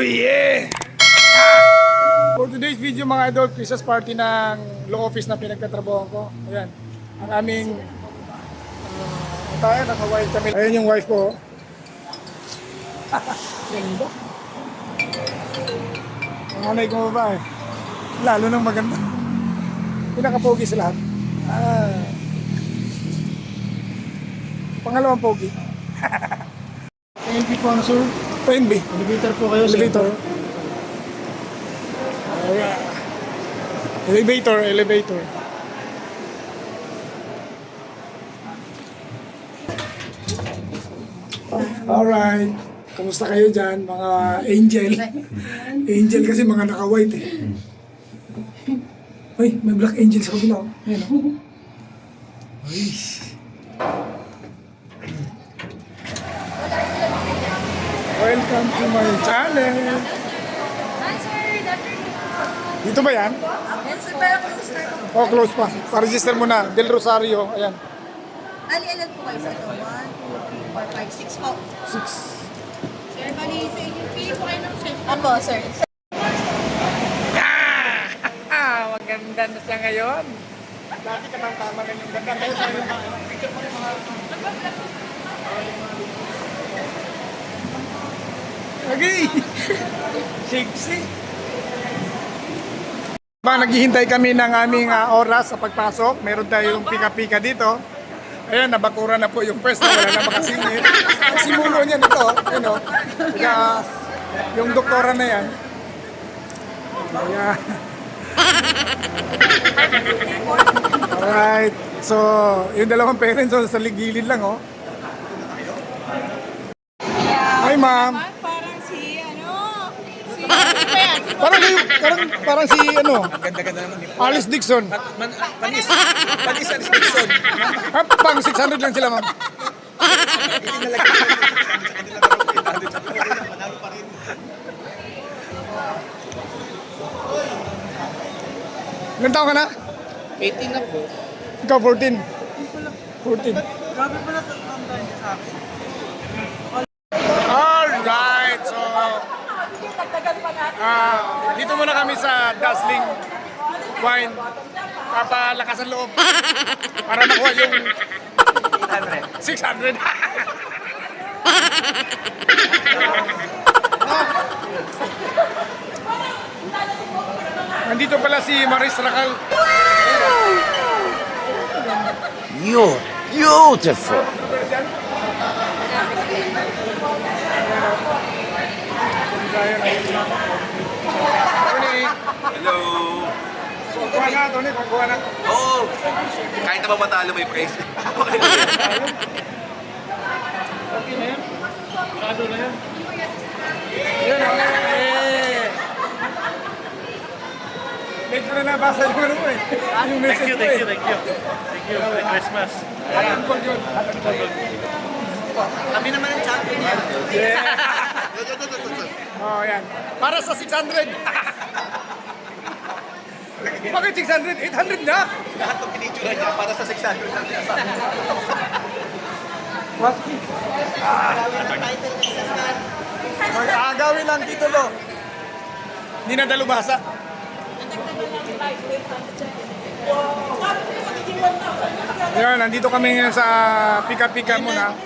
yeah! For today's video mga idol, Christmas party ng law office na pinagtatrabaho ko. Ayan, ang aming tayo, naka-wild kami. Ayan yung wife ko. Ganda. Ang nanay ko ba eh. Lalo nang maganda. Pinaka-pogi sa lahat. Pangalawang pogi. PNB po ano sir? PNB. Elevator po kayo. Elevator. Elevator. Alright. Kamusta kayo dyan, mga angel? Angel kasi mga naka-white eh. Uy, may black angel sa kabila. Ayan o. Uy. Welcome to my channel. Hi sir, Dr. Dito ba yan? Yes sir, pero close start po. Oh, close pa. Pa-register mo na. Del Rosario. Ayan. Ali-alad po kayo sa ito. 1, 2, 3, 4, 5, 6 po. 6. Sir, bali sa inyo, pili po kayo ng session. Apo, sir. Maganda na siya ngayon. Dati ka nang tama na yung ganda. Kaya sa yung picture mo yung mga... Okay! Sexy! Naghihintay kami ng aming oras sa pagpasok. Meron tayong pika-pika dito. Ayan, nabakura na po yung first na wala na makasingit. Ang simulo niya nito, you know, yung doktora na yan. Ayan. Alright, so yung dalawang parents sa ligilid lang oh. Hi ma'am. Parang si, Parang si ano, Ganda-ganda naman. Alice Dixon. Panis Alice Dixon. Pang 600 lang sila ma'am. Ilan taon ka na? 18 na po. Ikaw 14. 14. Grabe pala tatanda niya sa akin. Alright, so dito muna kami sa Dazzling Wine. Papalakas ang loob para makuha yung 600. Nandito pala si Maris Racal. You're beautiful. Hello. Pagkuha na, Tony. Pagkuha na. Oo. Kahit naman matalo may price. Okay na yan. Yun, okay. Late ko na nabasa yung ano mo eh. Yung message ko eh. Thank you. Merry Christmas. Hatan ko yun. Kami naman ang champion niya. Oh, yan. Para sa 600. Bakit 600? 800 na? Lahat ng pinicture niya para sa 600 lang siya. What? Mag-agawin lang titulo. Hindi na dalubhasa. Ayun, nandito kami ngayon sa pika-pika muna.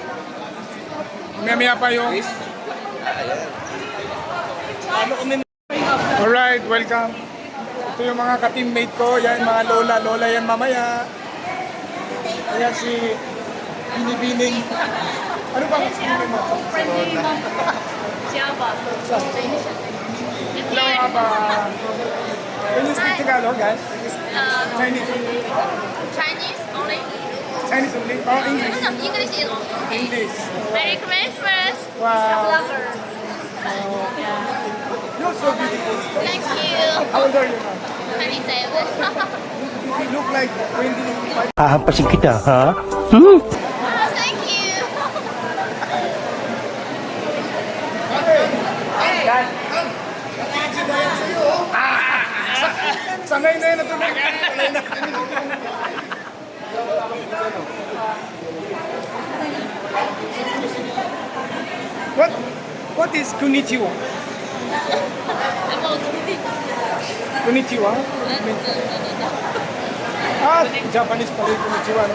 Maya-maya pa yung... Alright, welcome. Ito yung mga ka-teammate ko. Yan, mga lola yan mamaya. Ayan si Binibining. Ano bang skill mo? Siapa? Hello, Aba. Can you speak Tagalog, guys? Chinese. Chinese only? Chinese only? Oh, English. No, English is okay. English. Merry Christmas. Wow. Lover. You're so beautiful. Thank you. How old are you now? 27. You look like 25. Hahampasin kita, ha? Oh, thank you. Sanay na yun na tuloy. What is konnichiwa? Konnichiwa? Ah, Japanese pala yung konnichiwa, no?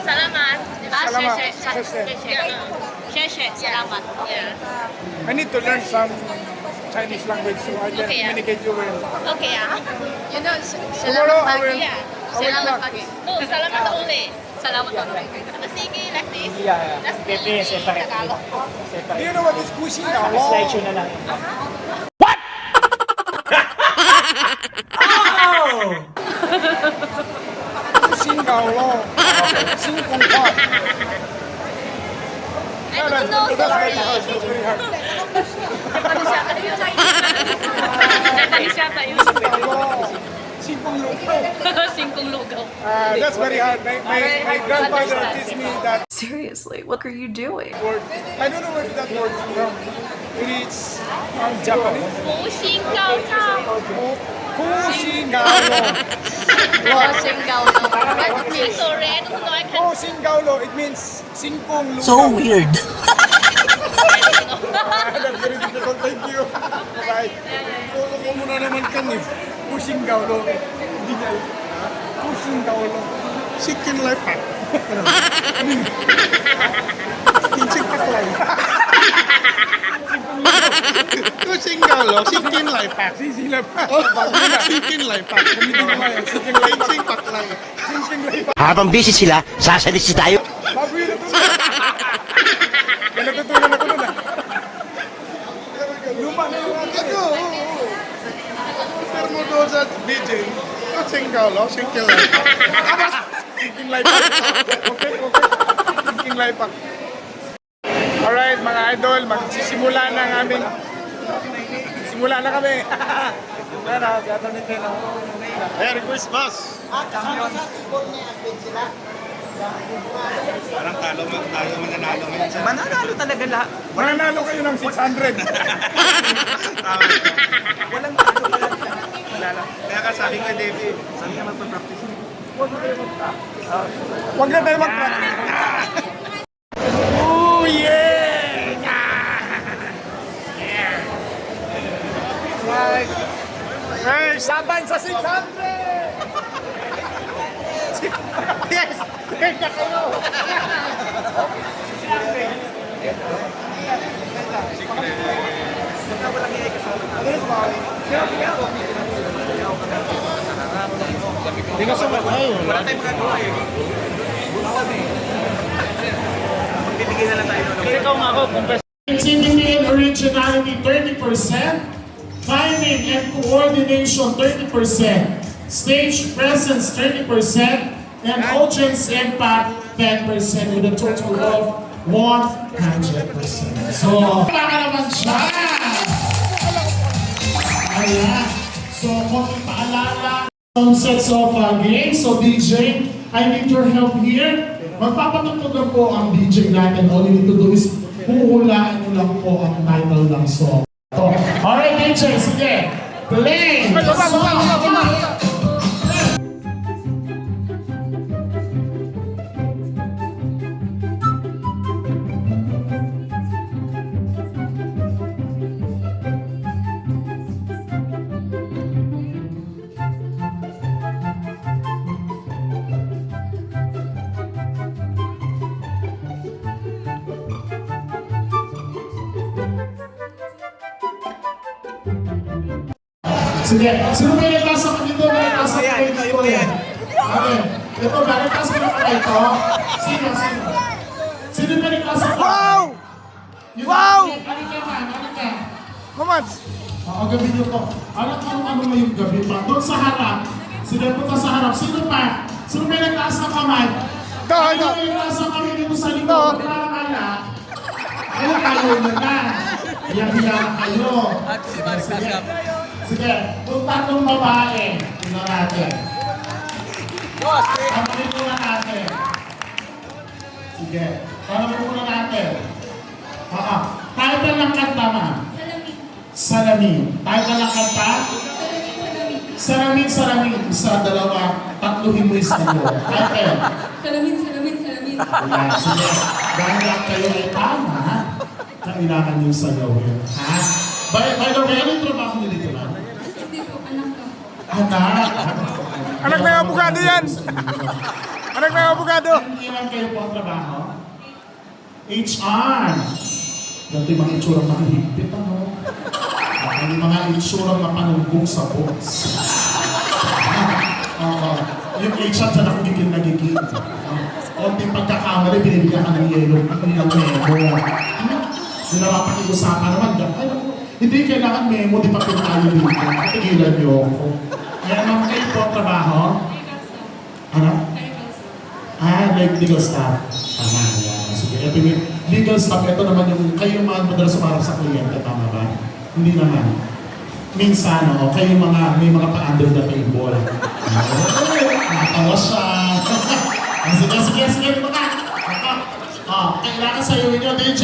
Salamat. Salamat. Salamat. Yeah. I need to learn some Chinese language so I can Okay, yeah. communicate you well. Okay, ah. You know, Tomorrow I will, Yeah. I will Salamat practice. pagi. No, salamat uli. Salamat uli. Sige, like this. Yeah. That's Pepe, separate. Tagalog. Do you know what is kushi now? Slideshow na lang. Singalo. Singkongpa. I don't know, That's very sorry. hard. That's very hard. Japanese yata yun. Singkong lugaw. That's very hard. My grandfather teach me that Seriously, what are you doing? word. I don't know where that word is from. It's Japanese. 無線高cao。 Kusingalo. Sorry, I don't know. I can't. Kusingalo. It means singkong lugaw. So weird. That's very difficult. Thank you. Bye. Tulong ko muna naman kami. Kusingalo. Hindi niya. Kusingalo. Chicken life hack. Chicken paklay. Kusingalo, chicken life hack. Sising life hack. Chicken life hack. Gamitin ko ngayon. Chicken life hack. Chicken paklay. Chicken life hack. Habang busy sila, sasalis tayo. Bago yun natutunan. Yan natutunan ako nun ah. Luma na yung akin. Ano? Pero mo doon sa DJ, Kusingalo, chicken life hack. Chicken life hack. Okay. Chicken life hack. Alright mga idol, magsisimula na ang aming... Simula na kami. Ano, Teatro Nintendo. Merry Christmas! Parang tayo mananalo ngayon sa... Mananalo talaga lahat. Mananalo kayo ng 600. Walang talo ka lang. Kaya ka sabi ko, David, sabi ka magpa-practice. Huwag na tayo mag-practice. Oh yeah! Right. Hey, saban sa 600! Yes! Kaya na kayo! Hindi ka sumat na yun. Wala tayong magagawa eh. Magbibigay na lang tayo. Ikaw nga ako, confess. Creativity and originality 30%, timing and coordination 30%, stage presence 30%, and audience impact 10% with a total of 100%. So, wala ka naman siya! Ayan. So, konting paalala. Some sets of games. So, DJ, I need your help here. Magpapatugtog po ang DJ natin. All you need to do is huhulaan nyo lang po ang title ng song. So, alright, DJ, sige. Play the song! Sige, sino may nagkasa ka dito? May nagkasa ka dito? Okay. Ito, bakit kasi mo ka ito? Sino? Sino may nagkasa ka? Wow! Wow! Ano ka? How much? Gabi nyo to. Ano mo yung gabi pa? Doon sa harap. Sige, punta sa harap. Sino pa? Sino may nagkasa kamay? Sino may nagkasa kami dito sa likod? Kaya ayaw nyo na. Hiya-hiya na kayo. Sige, kung tatlong babae, tingnan natin. Tanongin muna natin. Sige, tanongin muna natin. Title ng kanta, ma'am? Salamin. Title ng kanta? Salamin. Isa, dalawa, tatluhin mo isa mo. Title. Salamin. Ayan, sige. Dahil lang kayo ay tama, kailangan yung sayawin. Ha? By the way, anong trabaho niyo dito lang? Hindi po, anak na po. Anak! Anak ng abogado yan! Anak ng abogado! Ilan kayo po ang trabaho? HR! Dati mga itsurang nakahigpit, ano? Ang mga itsurang napanunggong sa boss. Oo. Yung HR dyan ako gigil. Konting pagkakamali, binibigyan ka ng yelo. Ng memo. Hindi na mapakiusapan naman dyan. Ay, hindi kailangan memo, di pa pinayo dito. Tigilan niyo ako. Kaya naman kayo po ang trabaho? Ano? Like legal staff. Tama, yan. Sige, ito yung legal staff. Ito naman yung kayo yung mga madalas sumarap sa kliyente. Tama ba? Hindi naman. Minsan, kayo mga, may mga pa-under the table. Natawa siya. Sige, mga. Kailangan sa'yo nyo, DJ.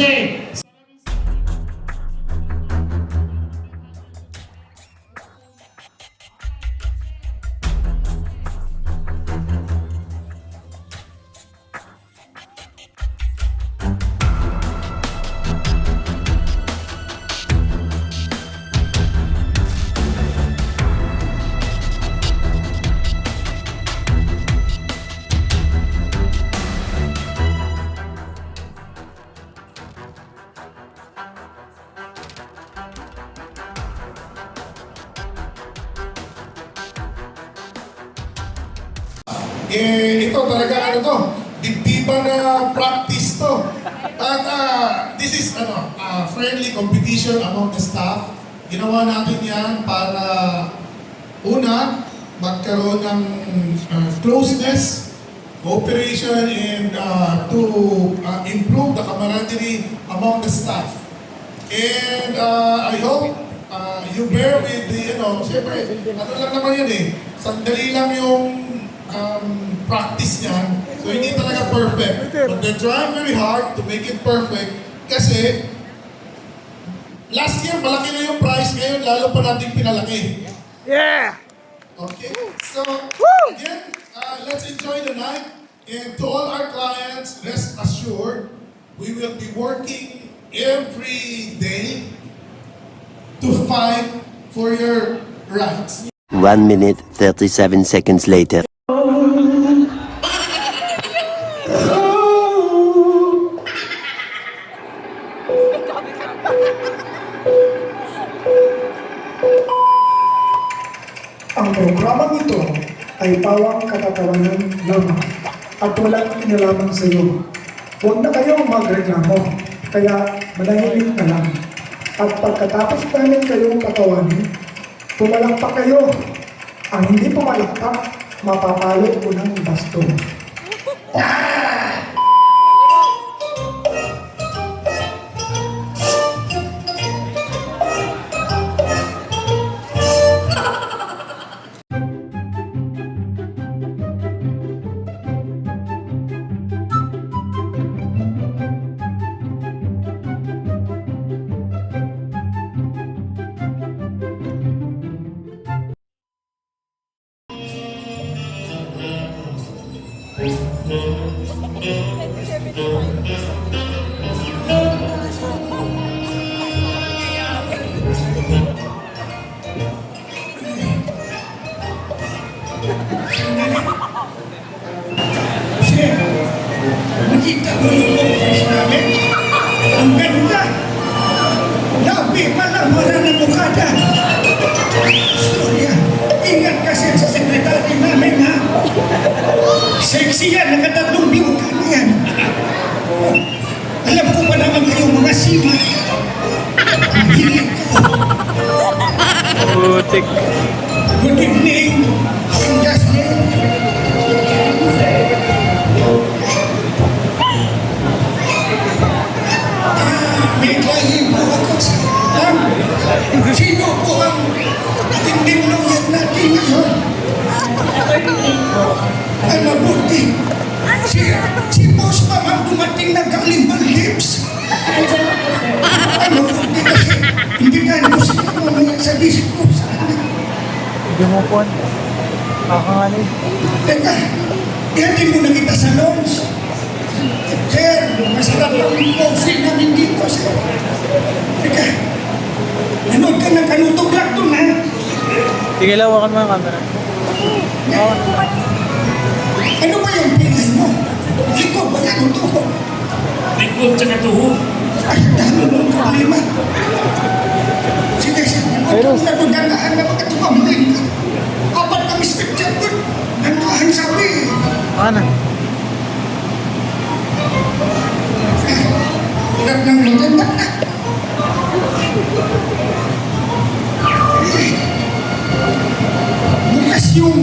Ito talaga ano to, dibdiba na practice to. At this is friendly competition among the staff. Ginawa natin yan para una, magkaroon ng closeness, cooperation, and to improve the camaraderie among the staff. And I hope you bear with the, siyempre, ano lang naman yun sandali lang yung practice niyan. So hindi talaga perfect. But they're trying very hard to make it perfect kasi last year malaki na yung price, ngayon lalo pa natin pinalaki. Yeah! Okay? So, again, let's enjoy the night. And to all our clients, rest assured, we will be working every day to fight for your rights. 1 minute, 37 seconds later. Ang programang ito ay pawang katatawanan lamang at walang kinalaman sa iyo. Huwag na kayong magreklamo, kaya manahimik na lang. At pagkatapos namin kayong katawanin, pumalakpak kayo. Ang hindi pumalakpak, mapapalo ko ng baston. Sir, nakita mo yung office namin? Ang ganda! Labi malamara ng mukha dyan! Gloria, ingat kasi sa sekretary namin, ha? Sexy yan, nakatatlong biyuta na yan. Alam ko pa naman kayong mga sima. Mahilig ko. Putik. Good evening, King Jasmine. May bahim po ako sa sino po ang tinding lawyer natin ngayon? Ay mabuti. Si boss pa mang dumating na galing Maldives. Ay mabuti kasi hindi nga mo sila mamaya sa disco. Hindi mo po. Kakanganin. Teka, ihatid mo na kita sa lounge. Sir, masarap ang coffee namin dito, sir. Sige, lawakan mo ang camera. Ano ba yung pinay mo? Likod ba yan o tuhod? Likod sa katuho. Ay, dami mong problema. Sige, sige. Huwag na magandaan na magkatumamulin ka. Apat kami step dyan doon. Nandahan sabi. Ano? Hirap ng maganda na. Bukas yung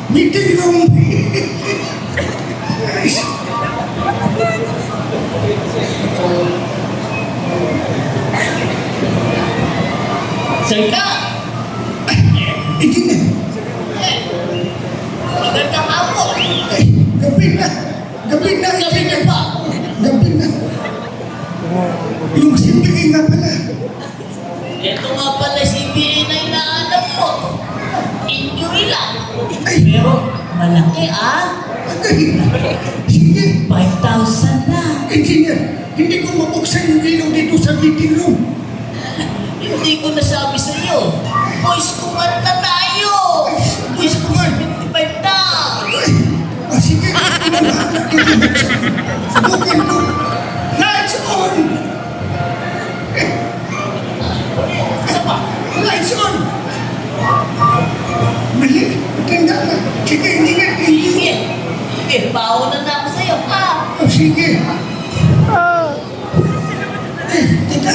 meeting room. Ay, Salita! hindi na. Magandang hapon! Ay, gabi na. Gabi na. Gabi na ba? Gabi na. Yung sibigay nga pala. Ito nga pala si BA na inaanap ko. Injury lang. Ay, Pero malaki ah. agay. Sige. 5,000 na. Engineer, hindi ko mabuksan yung ilaw dito sa meeting room. Hindi ko nasabi sa iyo. Boys, kumanta tayo. Boys, kumanta 55 na. Ah, sige, kumalanak dito buksan. Subukan ko. Lights on! Isa pa. Lights on! Mali, matanda na. Sige, ingat, ingat. Sige. Sige, pauna na ako sa iyo. Ah. Oh, sige. Teka.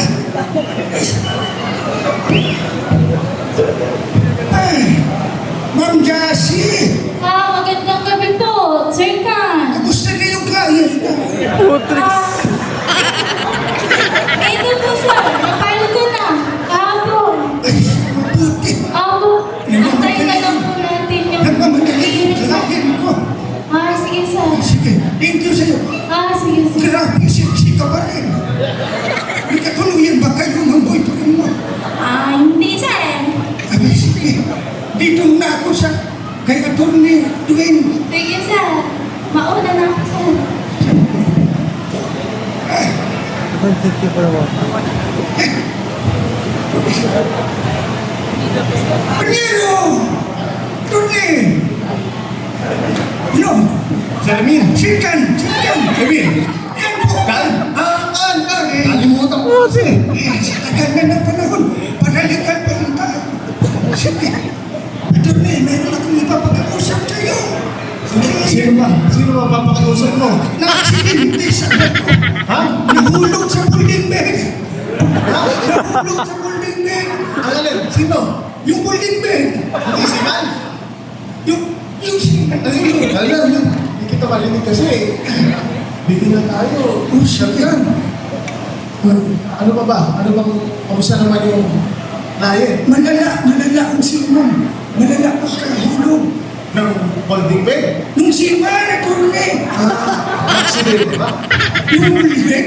Ay, Ma'am Jassy, Magandang gabi po, Sir Kan. kamusta na yung client na? Ito po, sir. Napalo ko na. Kahapon. Ay, mabuti. Antayin na lang po natin yung Nagmamadali yung i-resolve. client ko. Sige, sir. Sige, thank you sa'yo. Sige, sir. Grabe, sexy ka pa rin. May katuluyan ba kayo ng boyfriend mo? Hindi, sir. Abay, sige. Dito na ako sa kay Atty. Dwayne. Sige, sir. Mauna na ako, sir. Panero! Tony! No! Jermin. Sikan! Sikan! Jermin. Yan po! Kan? Kan! Kalimutan ko kasi. Sa tagal na ng panahon, panalikan pa rin tayo. Sige. Atty. Meron akong ipapag-usap sa'yo. Sino ba? Sino ba papakiusap mo? Nakaksidente sa ko. Ha? Nahulog sa building bed. Nahulog sa building bed. Ang alin? Sino? Yung building bed. Hindi si Man? Yung si... Alam, hindi kita marinig kasi. Bigyan na tayo. Usap yan. Ano pa ba? Ano bang, kamusta naman yung client Malala ang siman. Malala ang kahulog. ng holding bed? Nung siman, Atty. Accident, di ba? Yung building bed.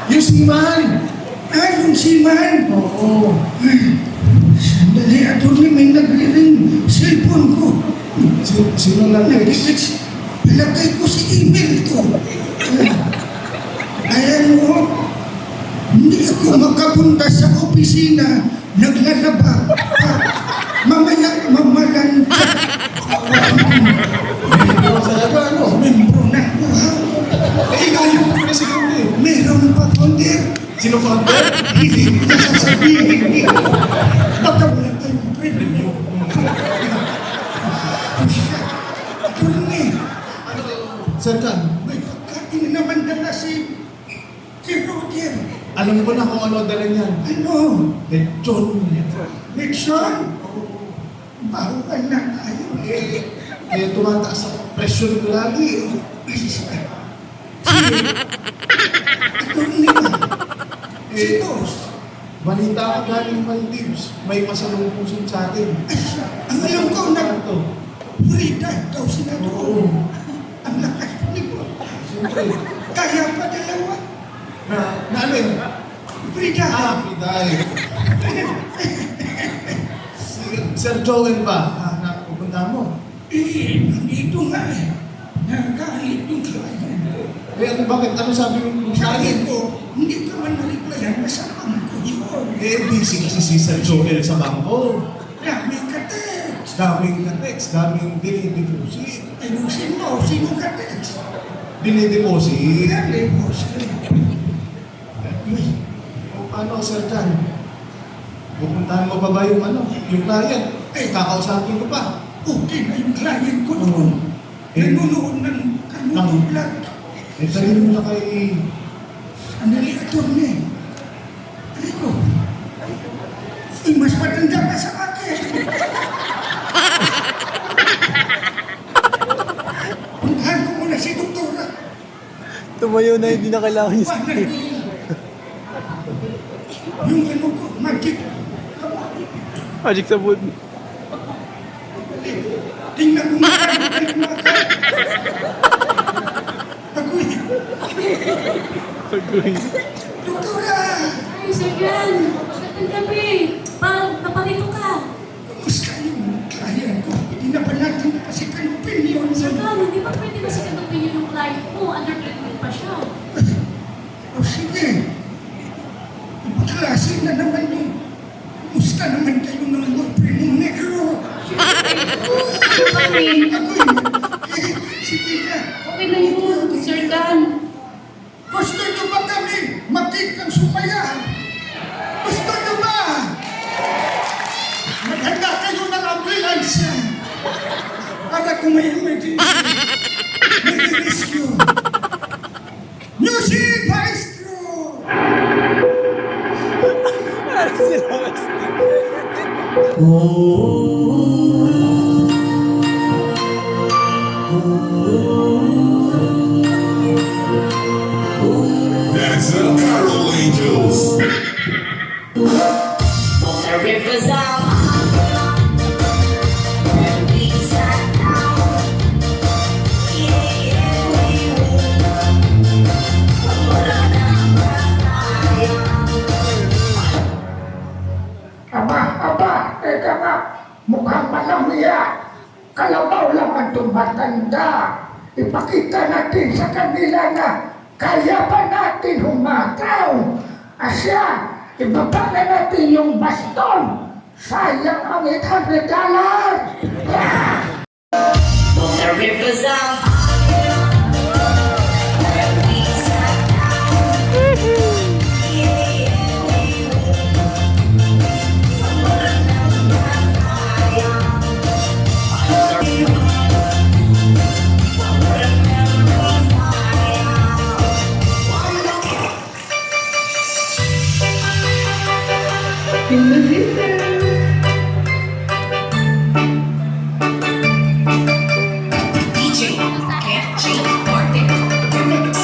Yung si Man! Yung siman. Oo. Sandali, Atty. May nagre-ring cellphone ko. Sino lang yun? Nag-text. Ilagay ko sa email to. Ayan mo, hindi ako makapunta sa opisina, naglalaba. Mamaya, mamalanta. Ano talaga, ano? Membro na ko, ha? Ikaw yung president eh. Meron pa kunder. Sino founder? Hindi ko sasabihin. Baka wala tayong preview. Atty. Sir Kan, May pagkain na naman dala si Roger. alam ko na kung ano dala niyan. Ano? Lechon. Nixon? Bahuan na tayo. Kaya tumataas ang presyo nito lagi. Sino? Balita ko galing Maldives. May pasalubong sa atin. Ang alam ko na Ito. Frida daw sila doon. Ang lakas po nito. Siyempre. Kaya pa dalawa. Na ano yun? Frida. Piday. Si Sir Joel ba? Napupunta mo? Nandito nga eh. Nagalit yung client ko. Bakit? Ano sabi mo? Sabi ko, hindi ka man na-replyan, masakang ko. yun. Busy kasi si Sir Joel sa bangko. Daming kateks. Daming kateks, daming dinideposit. Ayusin mo, sino kateks? Dinideposit? Yan, deposit. Ano, Sir Jan? Pupuntahan mo pa ba yung client? Kakausapin ko pa. Okay na yung client ko noon. Nanonood ng Kanuto Vlog. Talino mo na kay... Sandali, attorney. Rico, mas matanda ka sa akin. Puntahan ko muna si Doktora. Tumayo na, hindi na kailangan niya. Paano yung ano ko, magic. Magic sa wood. Tingnan ko nga kayo lumakad. Agoy. Agoy. Doktora! Ay, Sir Jan. Magandang gabi. Paparito ka. Kumusta yung client ko? Hindi na ba natin napasikan ng opinion? Sir Jan, hindi ba pwede masikat ang opinion ng client mo? Under treatment pa siya. O sige. Ipaklase na naman yung kumusta naman kayo ng boyfriend mong negro? Sorry. Agoy. Sige na. Okay na yun, Sir Jan. Gusto nyo ba kami makitang sumayahan? Gusto nyo ba? Maghanda kayo ng ambulansya para kung may emergency, may rescue. Music Maestro! That's the Carol Angels. The rivers are and we sat down. Yeah, we Aba, teka nga, mukhang malamiya. Kalabaw lang ang tumatanda. Ipakita natin sa kanila na kaya pa natin humataw. Asya, ibaba na natin yung baston. Sayang ang $800. the rivers are and we sat down. DJ can't change party remix.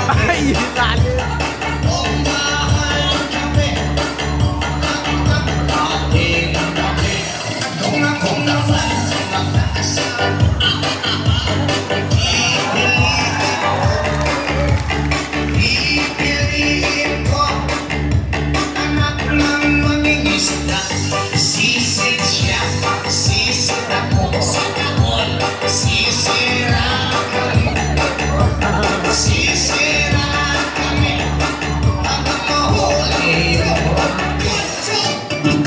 Ay, lalim.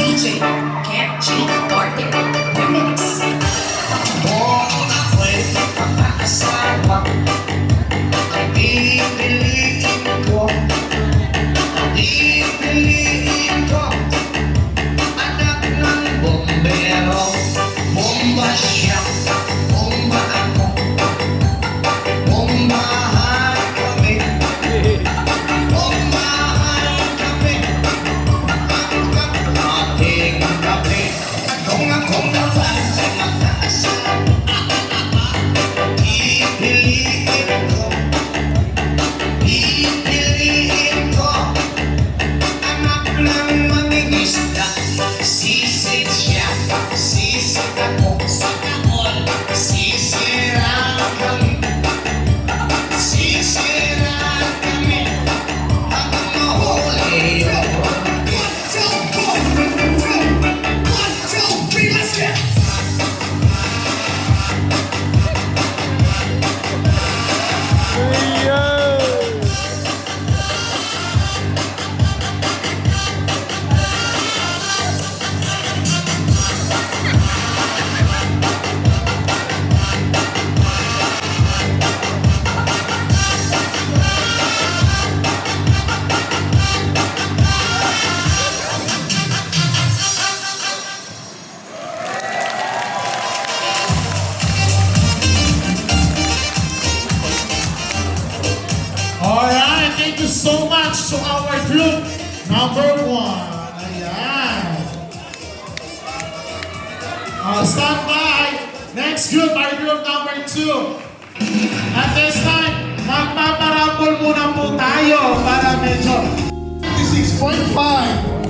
DJ can't change party remix. so much to our group number 1. Ayan. Stand by. Next group, our group number 2. At this time, magpaparapol muna po tayo para medyo 26.5.